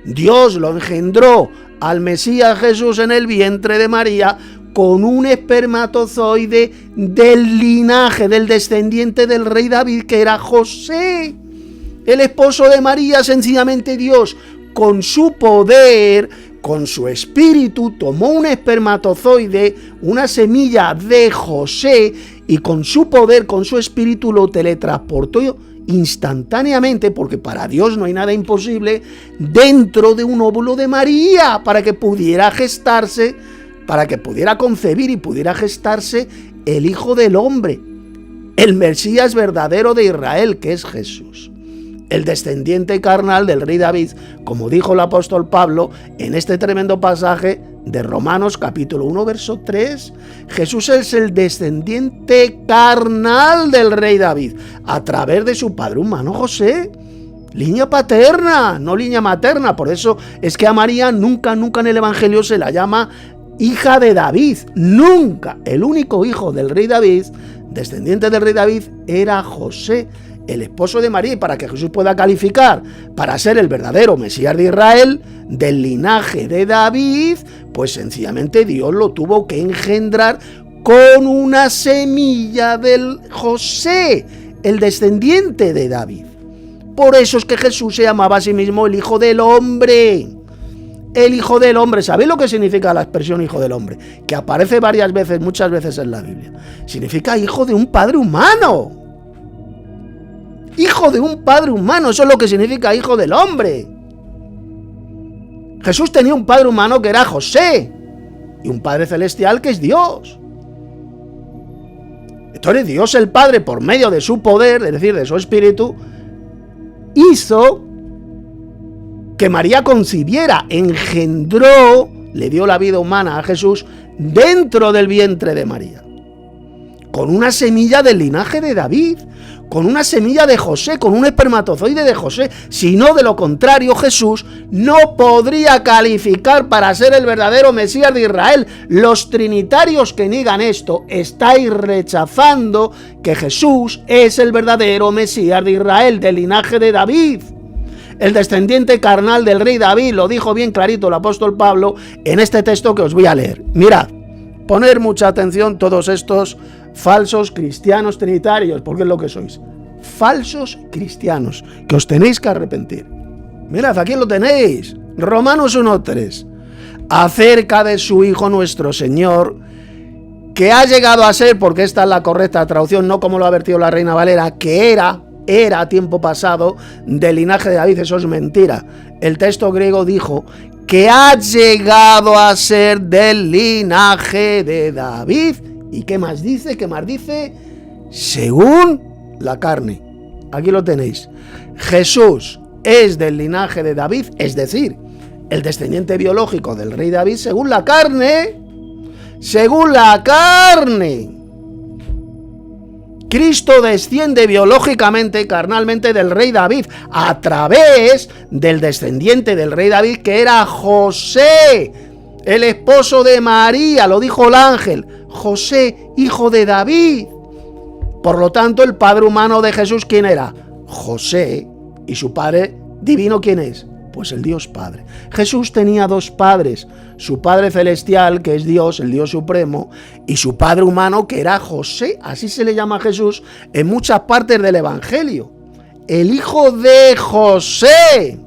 Dios lo engendró al Mesías Jesús en el vientre de María con un espermatozoide del linaje, del descendiente del rey David, que era José, el esposo de María. Sencillamente Dios, con su poder, con su espíritu, tomó un espermatozoide, una semilla de José, y con su poder, con su espíritu, lo teletransportó instantáneamente, porque para Dios no hay nada imposible, dentro de un óvulo de María, para que pudiera gestarse, para que pudiera concebir y pudiera gestarse el Hijo del Hombre, el Mesías verdadero de Israel, que es Jesús, el descendiente carnal del rey David, como dijo el apóstol Pablo en este tremendo pasaje de Romanos capítulo 1, verso 3. Jesús es el descendiente carnal del rey David, a través de su padre humano José. Línea paterna, no línea materna. Por eso es que a María nunca en el Evangelio se la llama hija de David. Nunca. El único hijo del rey David, descendiente del rey David, era José, el esposo de María. Y para que Jesús pueda calificar para ser el verdadero Mesías de Israel, del linaje de David, pues sencillamente Dios lo tuvo que engendrar con una semilla del José, el descendiente de David. Por eso es que Jesús se llamaba a sí mismo el Hijo del Hombre. El Hijo del Hombre. ¿Sabéis lo que significa la expresión Hijo del Hombre? Que aparece varias veces, muchas veces en la Biblia. Significa hijo de un padre humano. Hijo de un padre humano, eso es lo que significa Hijo del Hombre. Jesús tenía un padre humano que era José, y un Padre celestial que es Dios. Entonces Dios el Padre, por medio de su poder, es decir, de su espíritu, hizo que María concibiera, engendró, le dio la vida humana a Jesús dentro del vientre de María, con una semilla del linaje de David, con una semilla de José, con un espermatozoide de José. Si no, de lo contrario, Jesús no podría calificar para ser el verdadero Mesías de Israel. Los trinitarios que niegan esto, estáis rechazando que Jesús es el verdadero Mesías de Israel, del linaje de David, el descendiente carnal del rey David. Lo dijo bien clarito el apóstol Pablo en este texto que os voy a leer. Mirad, poner mucha atención todos estos falsos cristianos trinitarios, porque es lo que sois, falsos cristianos, que os tenéis que arrepentir. Mirad, aquí lo tenéis, Romanos 1:3, acerca de su Hijo nuestro Señor, que ha llegado a ser, porque esta es la correcta traducción, no como lo ha vertido la Reina Valera, que era a tiempo pasado del linaje de David. Eso es mentira. El texto griego dijo que ha llegado a ser del linaje de David. ¿Y qué más dice? ¿Qué más dice? Según la carne. Aquí lo tenéis. Jesús es del linaje de David, es decir, el descendiente biológico del rey David según la carne. Según la carne. Cristo desciende biológicamente, carnalmente del rey David, a través del descendiente del rey David, que era José, el esposo de María, lo dijo el ángel, José, hijo de David. Por lo tanto, el padre humano de Jesús, ¿quién era? José. ¿Y su padre divino quién es? Pues el Dios Padre. Jesús tenía dos padres, su Padre Celestial, que es Dios, el Dios Supremo, y su Padre humano, que era José. Así se le llama a Jesús en muchas partes del Evangelio. El hijo de José.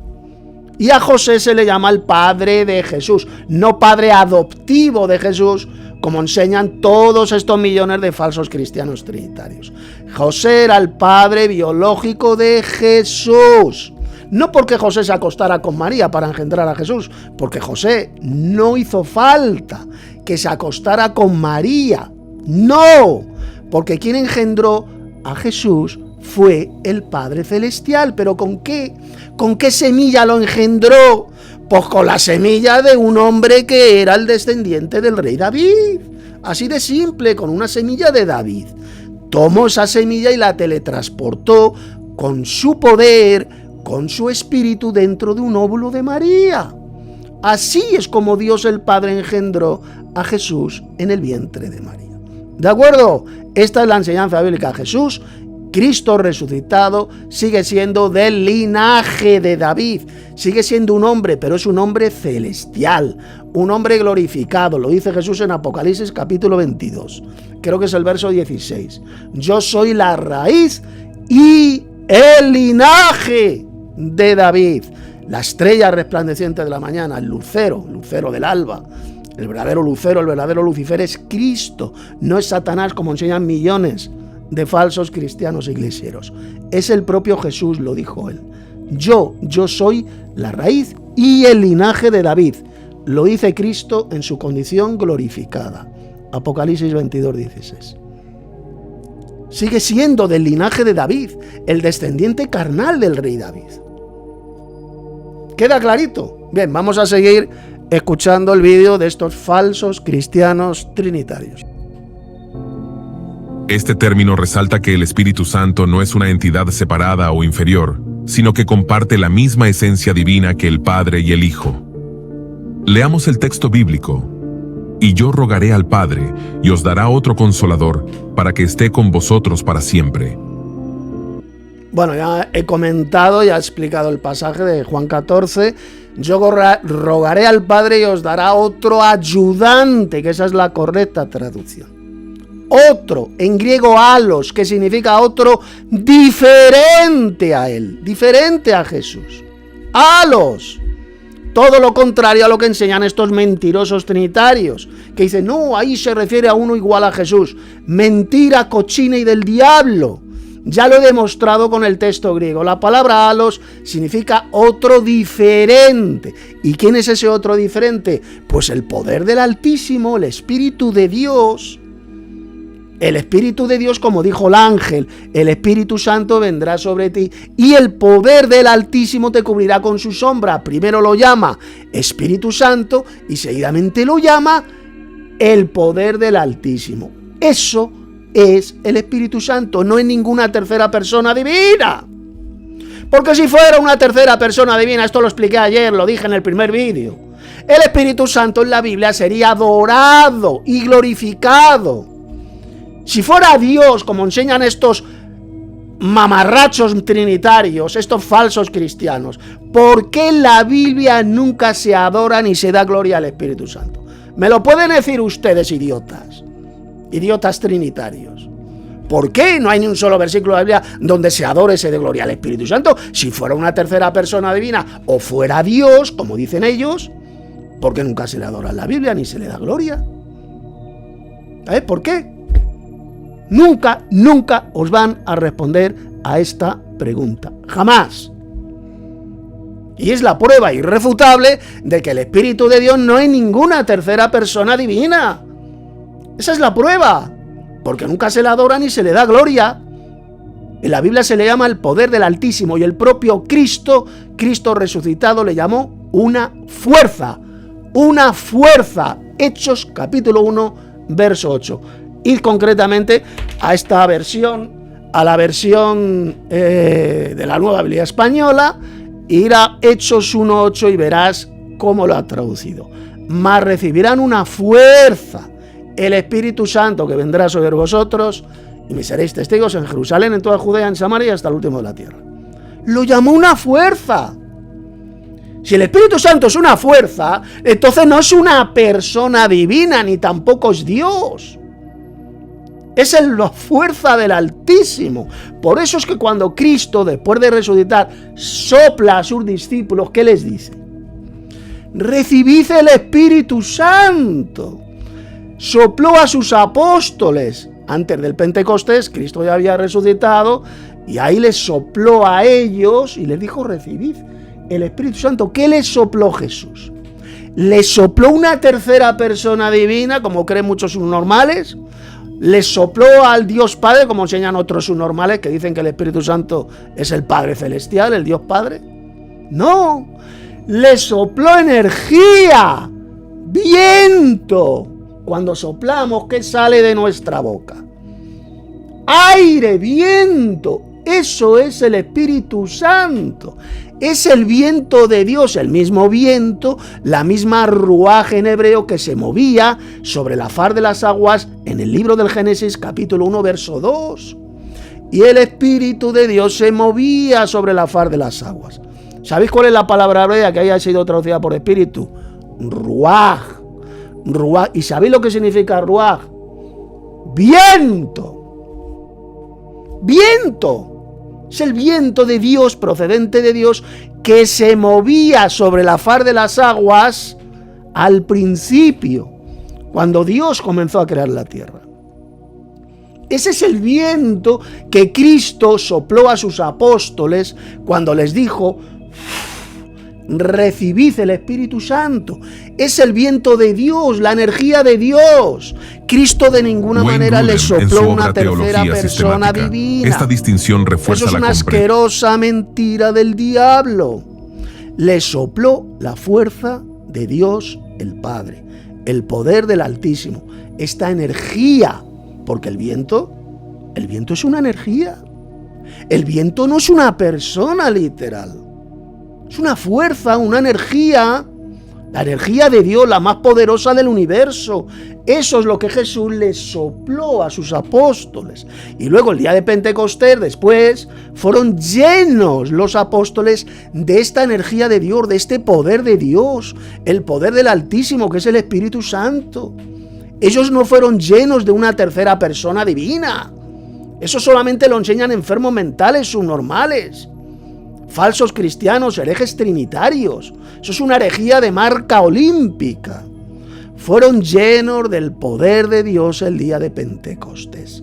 Y a José se le llama el Padre de Jesús, no Padre adoptivo de Jesús, como enseñan todos estos millones de falsos cristianos trinitarios. José era el padre biológico de Jesús. No porque José se acostara con María para engendrar a Jesús, porque José no hizo falta que se acostara con María. No, porque quien engendró a Jesús fue el Padre Celestial. ¿Pero con qué? ¿Con qué semilla lo engendró? Pues con la semilla de un hombre que era el descendiente del rey David. Así de simple, con una semilla de David. Tomó esa semilla y la teletransportó con su poder, con su espíritu dentro de un óvulo de María. Así es como Dios el Padre engendró a Jesús en el vientre de María. ¿De acuerdo? Esta es la enseñanza bíblica. Jesús, Cristo resucitado, sigue siendo del linaje de David. Sigue siendo un hombre, pero es un hombre celestial, un hombre glorificado. Lo dice Jesús en Apocalipsis capítulo 22. Creo que es el verso 16. Yo soy la raíz y el linaje de David, la estrella resplandeciente de la mañana, el lucero del alba. El verdadero lucero, el verdadero Lucifer es Cristo, no es Satanás como enseñan millones de falsos cristianos iglesieros. Es el propio Jesús, lo dijo él. Yo soy la raíz y el linaje de David. Lo dice Cristo en su condición glorificada. Apocalipsis 22, 16. Sigue siendo del linaje de David, el descendiente carnal del rey David. ¿Queda clarito? Bien, vamos a seguir escuchando el vídeo de estos falsos cristianos trinitarios. Este término resalta que el Espíritu Santo no es una entidad separada o inferior, sino que comparte la misma esencia divina que el Padre y el Hijo. Leamos el texto bíblico. Y yo rogaré al Padre, y os dará otro Consolador, para que esté con vosotros para siempre. Bueno, ya he comentado, ya he explicado el pasaje de Juan 14. Yo rogaré al Padre y os dará otro ayudante, que esa es la correcta traducción. Otro, en griego alos, que significa otro diferente a él, diferente a Jesús. Alos. Todo lo contrario a lo que enseñan estos mentirosos trinitarios, que dicen, no, ahí se refiere a uno igual a Jesús. Mentira cochina y del diablo. Ya lo he demostrado con el texto griego. La palabra alos significa otro diferente. ¿Y quién es ese otro diferente? Pues el poder del Altísimo, el Espíritu de Dios. El Espíritu de Dios, como dijo el ángel, el Espíritu Santo vendrá sobre ti y el poder del Altísimo te cubrirá con su sombra. Primero lo llama Espíritu Santo y seguidamente lo llama el poder del Altísimo. Eso es el Espíritu Santo, no es ninguna tercera persona divina. Porque si fuera una tercera persona divina, esto lo expliqué ayer, lo dije en el primer vídeo, el Espíritu Santo en la Biblia sería adorado y glorificado. Si fuera Dios, como enseñan estos mamarrachos trinitarios, estos falsos cristianos, ¿por qué en la Biblia nunca se adora ni se da gloria al Espíritu Santo? ¿Me lo pueden decir ustedes, idiotas? Idiotas trinitarios. ¿Por qué no hay ni un solo versículo de la Biblia donde se adore, se dé gloria al Espíritu Santo? Si fuera una tercera persona divina o fuera Dios, como dicen ellos, ¿por qué nunca se le adora en la Biblia ni se le da gloria? ¿Sabéis por qué? Nunca os van a responder a esta pregunta. Jamás. Y es la prueba irrefutable de que el Espíritu de Dios no es ninguna tercera persona divina. Esa es la prueba. Porque nunca se le adora ni se le da gloria. En la Biblia se le llama el poder del Altísimo, y el propio Cristo resucitado, le llamó una fuerza. Una fuerza. Hechos capítulo 1, verso 8. Y concretamente a esta versión, a la versión de la Nueva Biblia Española, ir a Hechos 1:8 y verás cómo lo ha traducido. Mas recibirán una fuerza, el Espíritu Santo, que vendrá sobre vosotros, y me seréis testigos en Jerusalén, en toda Judea, en Samaria y hasta el último de la tierra. Lo llamó una fuerza. Si el Espíritu Santo es una fuerza, entonces no es una persona divina, ni tampoco es Dios. Es la fuerza del Altísimo. Por eso es que cuando Cristo, después de resucitar, sopla a sus discípulos, ¿qué les dice? Recibid el Espíritu Santo. Sopló a sus apóstoles. Antes del Pentecostés, Cristo ya había resucitado, y ahí les sopló a ellos y les dijo: recibid el Espíritu Santo. ¿Qué les sopló Jesús? ¿Les sopló una tercera persona divina, como creen muchos subnormales? ¿Les sopló al Dios Padre, como enseñan otros subnormales que dicen que el Espíritu Santo es el Padre Celestial, el Dios Padre? No, les sopló energía, viento. Cuando soplamos, ¿qué sale de nuestra boca? Aire, viento. Eso es el Espíritu Santo. Es el viento de Dios, el mismo viento, la misma ruaj en hebreo que se movía sobre la faz de las aguas en el libro del Génesis, capítulo 1, verso 2. Y el Espíritu de Dios se movía sobre la faz de las aguas. ¿Sabéis cuál es la palabra hebrea que haya sido traducida por espíritu? Ruaj. Ruaj. ¿Y sabéis lo que significa ruaj? Viento. Viento. Es el viento de Dios, procedente de Dios, que se movía sobre la faz de las aguas al principio, cuando Dios comenzó a crear la tierra. Ese es el viento que Cristo sopló a sus apóstoles cuando les dijo: recibid el Espíritu Santo. Es el viento de Dios, la energía de Dios. Cristo de ninguna manera le sopló una tercera persona divina. Esta distinción refuerza Eso es una asquerosa mentira del diablo. Le sopló la fuerza de Dios el Padre, el poder del Altísimo, esta energía, porque el viento es una energía. El viento no es una persona literal. Es una fuerza, una energía, la energía de Dios, la más poderosa del universo. Eso es lo que Jesús les sopló a sus apóstoles. Y luego el día de Pentecostés, después, fueron llenos los apóstoles de esta energía de Dios, de este poder de Dios, el poder del Altísimo, que es el Espíritu Santo. Ellos no fueron llenos de una tercera persona divina. Eso solamente lo enseñan enfermos mentales, subnormales, falsos cristianos, herejes trinitarios. Eso es una herejía de marca olímpica. Fueron llenos del poder de Dios el día de Pentecostés.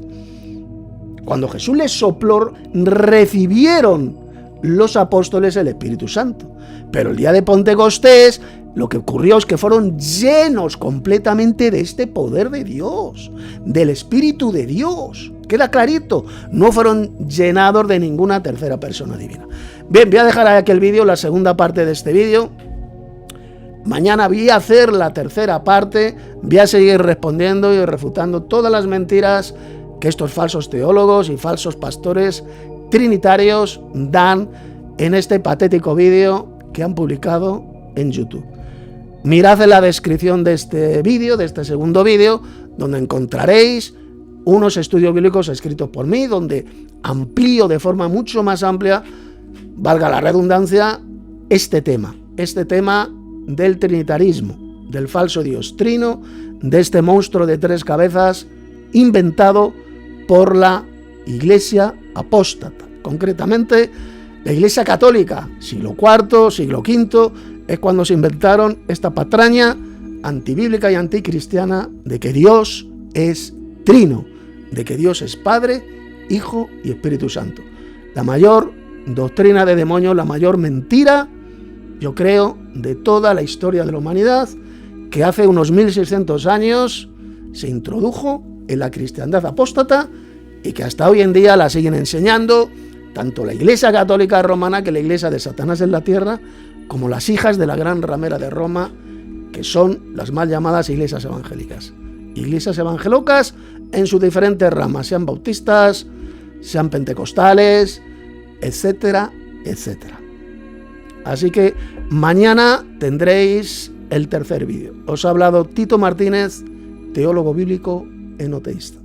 Cuando Jesús les sopló, recibieron los apóstoles el Espíritu Santo. Pero el día de Pentecostés, lo que ocurrió es que fueron llenos completamente de este poder de Dios, del Espíritu de Dios. Queda clarito, no fueron llenados de ninguna tercera persona divina. Bien, voy a dejar aquí el vídeo, la segunda parte de este vídeo. Mañana voy a hacer la tercera parte, voy a seguir respondiendo y refutando todas las mentiras que estos falsos teólogos y falsos pastores trinitarios dan en este patético vídeo que han publicado en YouTube. Mirad en la descripción de este vídeo, de este segundo vídeo, donde encontraréis unos estudios bíblicos escritos por mí, donde amplío de forma mucho más amplia, valga la redundancia, este tema del trinitarismo, del falso Dios trino, de este monstruo de tres cabezas inventado por la Iglesia apóstata, concretamente la Iglesia católica, siglo IV, siglo V, es cuando se inventaron esta patraña antibíblica y anticristiana de que Dios es trino, de que Dios es Padre, Hijo y Espíritu Santo. La mayor doctrina de demonios, la mayor mentira, yo creo, de toda la historia de la humanidad, que hace unos 1600 años se introdujo en la cristiandad apóstata y que hasta hoy en día la siguen enseñando tanto la Iglesia Católica Romana, que la Iglesia de Satanás en la tierra, como las hijas de la gran ramera de Roma, que son las mal llamadas iglesias evangélicas. Iglesias evangelocas en sus diferentes ramas, sean bautistas, sean pentecostales, etcétera, etcétera. Así que mañana tendréis el tercer vídeo. Os ha hablado Tito Martínez, teólogo bíblico enoteísta.